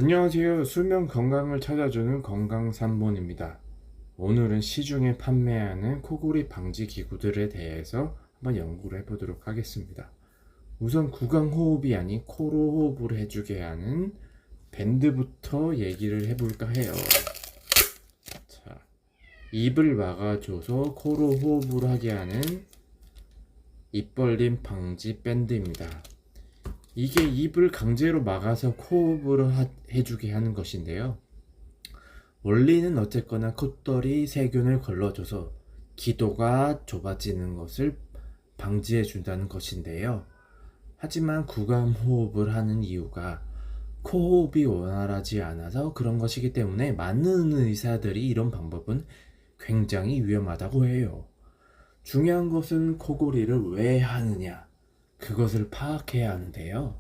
안녕하세요. 수면 건강을 찾아주는 건강3본입니다. 오늘은 시중에 판매하는 코골이 방지 기구들에 대해서 한번 연구를 해보도록 하겠습니다. 우선 구강호흡이 아닌 코로 호흡을 해주게 하는 밴드부터 얘기를 해볼까 해요. 자, 입을 막아줘서 코로 호흡을 하게 하는 입벌림 방지 밴드입니다. 이게 입을 강제로 막아서 코호흡을 해주게 하는 것인데요. 원리는 어쨌거나 콧돌이 세균을 걸러줘서 기도가 좁아지는 것을 방지해 준다는 것인데요. 하지만 구강호흡을 하는 이유가 코호흡이 원활하지 않아서 그런 것이기 때문에 많은 의사들이 이런 방법은 굉장히 위험하다고 해요. 중요한 것은 코골이를 왜 하느냐, 그것을 파악해야 하는데요.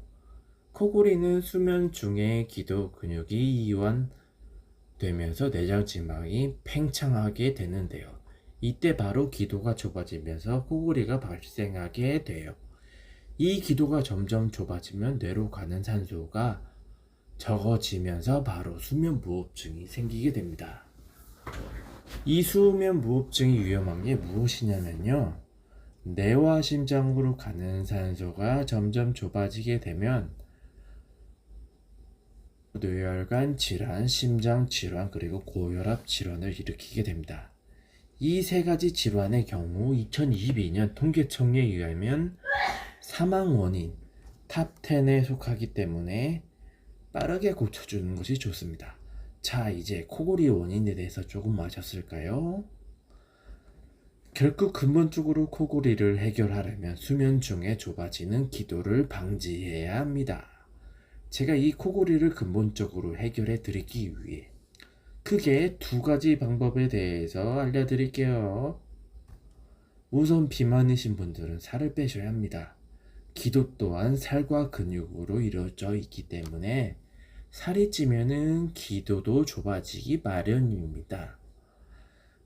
코골이는 수면 중에 기도 근육이 이완되면서 내장지방이 팽창하게 되는데요. 이때 바로 기도가 좁아지면서 코골이가 발생하게 돼요. 이 기도가 점점 좁아지면 뇌로 가는 산소가 적어지면서 바로 수면무호흡증이 생기게 됩니다. 이 수면무호흡증이 위험한 게 무엇이냐면요. 뇌와 심장으로 가는 산소가 점점 좁아지게 되면 뇌혈관 질환, 심장 질환, 그리고 고혈압 질환을 일으키게 됩니다. 이 세 가지 질환의 경우 2022년 통계청에 의하면 사망 원인 탑10에 속하기 때문에 빠르게 고쳐주는 것이 좋습니다. 자, 이제 코골이 원인에 대해서 조금 아셨을까요? 결국 근본적으로 코골이를 해결하려면 수면 중에 좁아지는 기도를 방지해야 합니다. 제가 이 코골이를 근본적으로 해결해 드리기 위해 크게 두 가지 방법에 대해서 알려드릴게요. 우선 비만이신 분들은 살을 빼셔야 합니다. 기도 또한 살과 근육으로 이루어져 있기 때문에 살이 찌면은 기도도 좁아지기 마련입니다.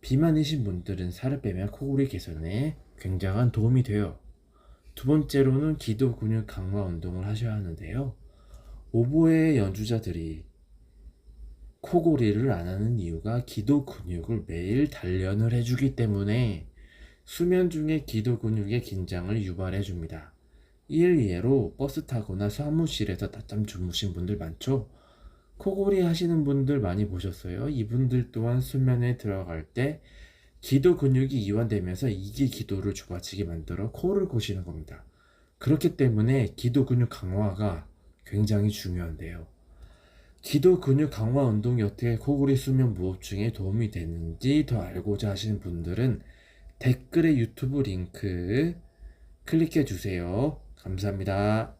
비만이신 분들은 살을 빼면 코골이 개선에 굉장한 도움이 돼요. 두 번째로는 기도 근육 강화 운동을 하셔야 하는데요. 오보의 연주자들이 코골이를 안 하는 이유가 기도 근육을 매일 단련을 해주기 때문에 수면 중에 기도 근육의 긴장을 유발해 줍니다. 일례로 버스 타거나 사무실에서 낮잠 주무신 분들 많죠? 코골이 하시는 분들 많이 보셨어요? 이분들 또한 수면에 들어갈 때 기도 근육이 이완되면서 이게 기도를 좁아지게 만들어 코를 고시는 겁니다. 그렇기 때문에 기도 근육 강화가 굉장히 중요한데요. 기도 근육 강화 운동이 어떻게 코골이 수면 무호흡증에 도움이 되는지 더 알고자 하시는 분들은 댓글에 유튜브 링크 클릭해 주세요. 감사합니다.